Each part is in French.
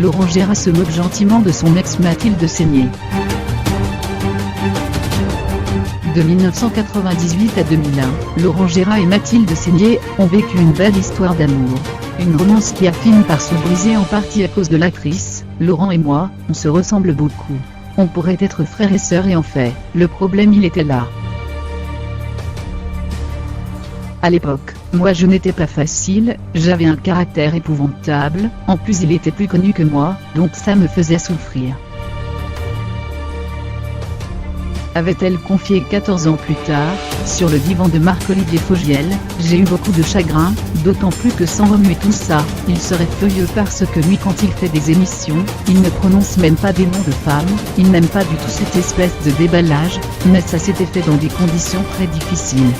Laurent Gérard se moque gentiment de son ex Mathilde Seigner. De 1998 à 2001, Laurent Gérard et Mathilde Seigner ont vécu une belle histoire d'amour. Une romance qui a fini par se briser en partie à cause de l'actrice. Laurent et moi, on se ressemble beaucoup. On pourrait être frères et sœurs et en fait, le problème il était là. À l'époque, moi je n'étais pas facile, j'avais un caractère épouvantable, en plus il était plus connu que moi, donc ça me faisait souffrir. Avait-elle confié 14 ans plus tard, sur le divan de Marc-Olivier Fogiel, j'ai eu beaucoup de chagrin, d'autant plus que sans remuer tout ça, il serait furieux parce que lui quand il fait des émissions, il ne prononce même pas des noms de femmes, il n'aime pas du tout cette espèce de déballage, mais ça s'était fait dans des conditions très difficiles.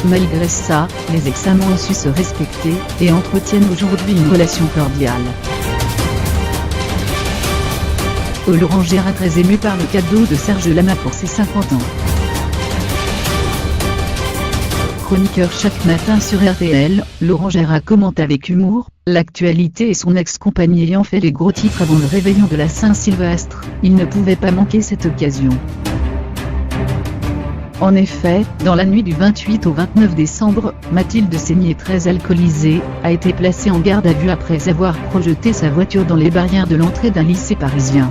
Malgré ça, les ex-amants ont su se respecter, et entretiennent aujourd'hui une relation cordiale. Laurent Gérard très ému par le cadeau de Serge Lama pour ses 50 ans. Chroniqueur chaque matin sur RTL, Laurent Gérard commente avec humour l'actualité et son ex-compagne ayant fait les gros titres avant le réveillon de la Saint-Sylvestre, il ne pouvait pas manquer cette occasion. En effet, dans la nuit du 28 au 29 décembre, Mathilde Seigner, très alcoolisée, a été placée en garde à vue après avoir projeté sa voiture dans les barrières de l'entrée d'un lycée parisien.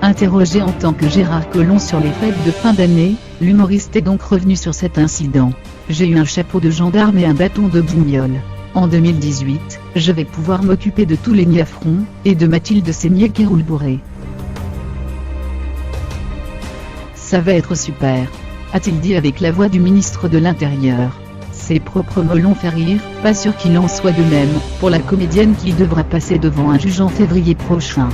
Interrogé en tant que Gérard Collomb sur les fêtes de fin d'année, l'humoriste est donc revenu sur cet incident. J'ai eu un chapeau de gendarme et un bâton de guignol. En 2018, je vais pouvoir m'occuper de tous les niafrons, et de Mathilde Seigner qui roule bourrée. Ça va être super, a-t-il dit avec la voix du ministre de l'Intérieur. Ses propres mots l'ont fait rire, pas sûr qu'il en soit de même, pour la comédienne qui devra passer devant un juge en février prochain.